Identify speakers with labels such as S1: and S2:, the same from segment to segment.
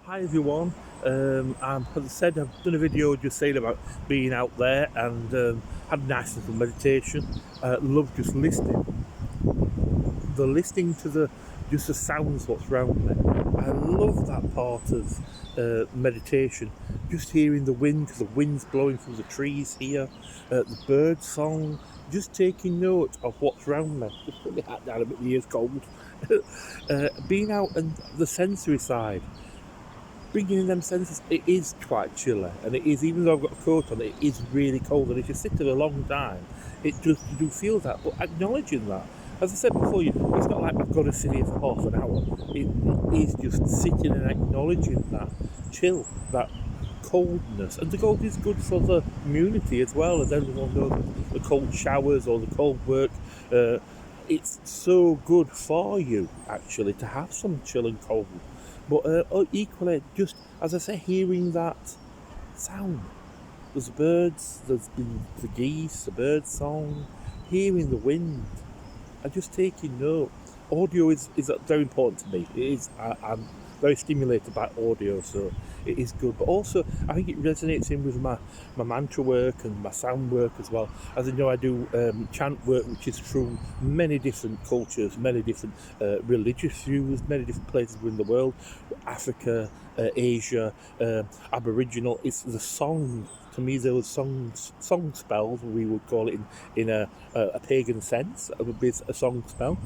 S1: Hi everyone. As I said, I've done a video just saying about being out there and had a nice little meditation. Love just listening to the sounds what's around me. I love that part of meditation. Just hearing the wind, because the wind's blowing through the trees here, the bird song. Just taking note of what's around me. Just put my hat down a bit. The ears cold. Being out and the sensory side, bringing in them senses, it is quite chilly, and it is, even though I've got a coat on, it is really cold, and if you sit there a long time, it just, you do feel that, but acknowledging that, as I said before, it's not like I've got to sit here for half an hour, it is just sitting and acknowledging that chill, that coldness, and the cold is good for the immunity as well, as everyone knows, the cold showers or the cold work, it's so good for you actually to have some chill and cold. But equally, just as I say, hearing that sound. There's birds, there's been the geese, the bird song, hearing the wind, and just taking note. Audio is very important to me. It is. I'm very stimulated by audio, so it is good. But also, I think it resonates in with my mantra work and my sound work as well. As you know, I do chant work, which is through many different cultures, many different religious views, many different places within the world, Africa, Asia, Aboriginal. It's the song. To me, those song spells, we would call it in a pagan sense, it would be a song spell.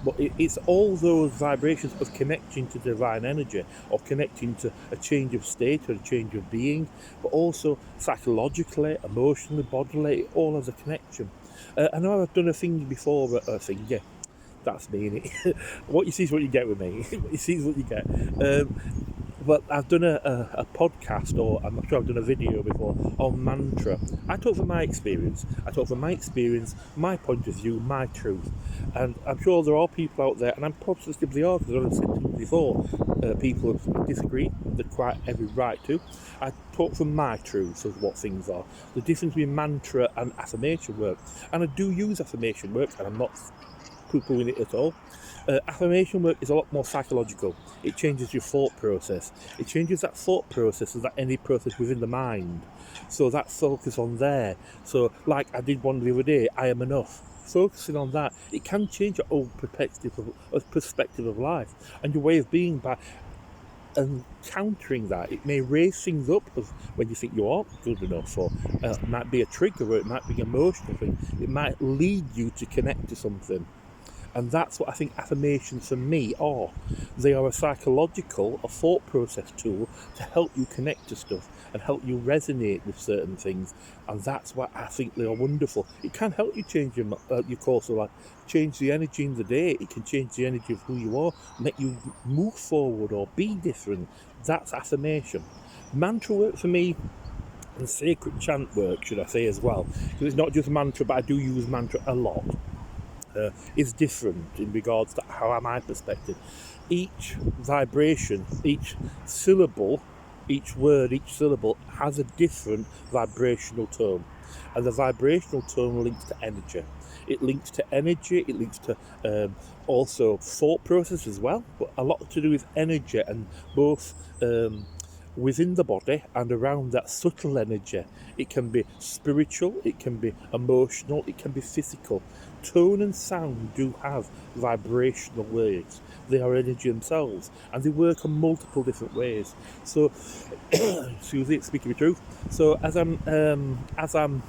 S1: But it's all those vibrations of connecting to divine energy, or connecting to a change of state or a change of being, but also psychologically, emotionally, bodily, it all has a connection. I know I've done a thing before, yeah, that's me, innit? What you see is what you get with me. What you see is what you get. Well, I've done a podcast, or I'm not sure I've done a video before, on mantra. I talk from my experience. My point of view, my truth. And I'm sure there are people out there, and I'm positively are, because I've said things before, people disagree, they're quite every right to. I talk from my truth of what things are. The difference between mantra and affirmation work. And I do use affirmation work, and I'm not poo-pooing it at all. Affirmation work is a lot more psychological. It changes your thought process. It changes that thought process of that any process within the mind. So that focus on there. So like I did one the other day, I am enough. Focusing on that, it can change your own perspective of life and your way of being by and countering that. It may raise things up when you think you aren't good enough, or it might be a trigger, or it might be an emotional thing. It might lead you to connect to something. And that's what I think affirmations for me are. They are a psychological, a thought process tool to help you connect to stuff and help you resonate with certain things. And that's why I think they are wonderful. It can help you change your course of life, change the energy in the day. It can change the energy of who you are, make you move forward or be different. That's affirmation. Mantra work for me, and sacred chant work, should I say, as well. Because it's not just mantra, but I do use mantra a lot. Is different in regards to how my perspective. Each vibration, each syllable, each word, each syllable has a different vibrational tone, and the vibrational tone links to energy. It links to energy. It links to also thought process as well, but a lot to do with energy, and both within the body and around that subtle energy. It can be spiritual, it can be emotional, it can be physical. Tone and sound do have vibrational waves. They are energy themselves, and they work on multiple different ways. So, excuse me, speaking the truth. So as I'm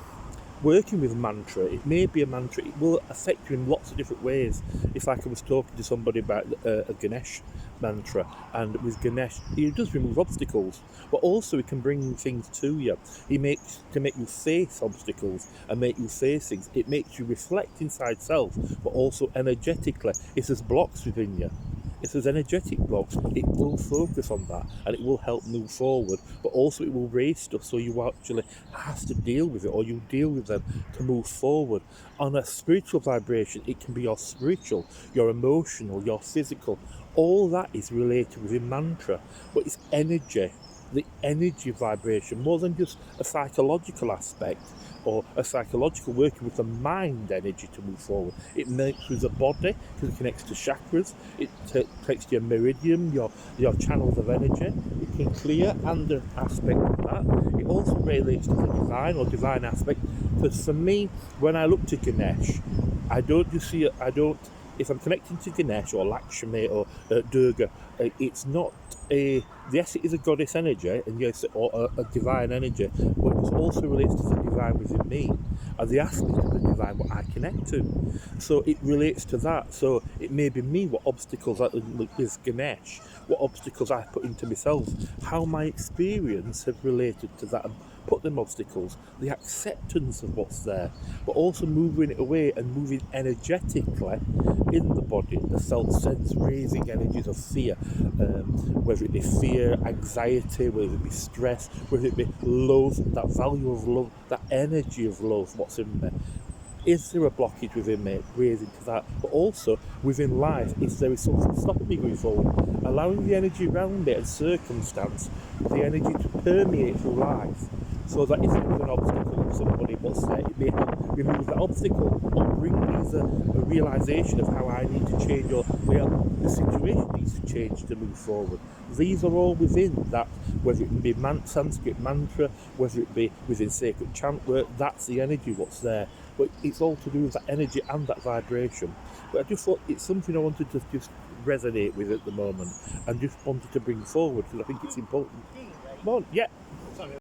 S1: working with mantra, it may be a mantra, it will affect you in lots of different ways. If I was talking to somebody about a Ganesh mantra, and with Ganesh, he does remove obstacles, but also he can bring things to you. He makes to make you face obstacles and make you face things. It makes you reflect inside self, but also energetically, if there's blocks within you. If there's energetic blocks, it will focus on that and it will help move forward, but also it will raise stuff so you actually have to deal with it, or you deal with them to move forward. On a spiritual vibration, it can be your spiritual, your emotional, your physical. All that is related within mantra, but it's energy. the energy vibration, more than just a psychological aspect or a psychological working with the mind energy to move forward. It makes with the body because it connects to chakras, it connects to your meridian, your channels of energy. It can clear and an aspect of that. It also relates to the divine or divine aspect, because for me, when I look to Ganesh, I don't just see it, if I'm connecting to Ganesh or Lakshmi or Durga, it's not yes, it is a goddess energy, and yes, or a divine energy, but it also relates to the divine within me, and the aspect of the divine what I connect to. So it relates to that. So it may be me, what obstacles with Ganesh, what obstacles I put into myself, how my experience have related to that, and put them obstacles, the acceptance of what's there, but also moving it away and moving energetically in the body, the felt sense, raising energies of fear, whether it be fear, anxiety, whether it be stress, whether it be love, that value of love, that energy of love, what's in me. Is there a blockage within me, raising to that? But also within life, if there is something stopping me going forward, allowing the energy around me and circumstance, the energy to permeate through life, so that if there is an obstacle of somebody, what's there, it may help remove that obstacle or bring me a realisation of how I need to change, or the situation needs to change to move forward. These are all within that, whether it be Sanskrit mantra, whether it be within sacred chant work, that's the energy what's there. But it's all to do with that energy and that vibration. But I just thought it's something I wanted to just resonate with at the moment, and just wanted to bring forward because I think it's important. Come on, yeah.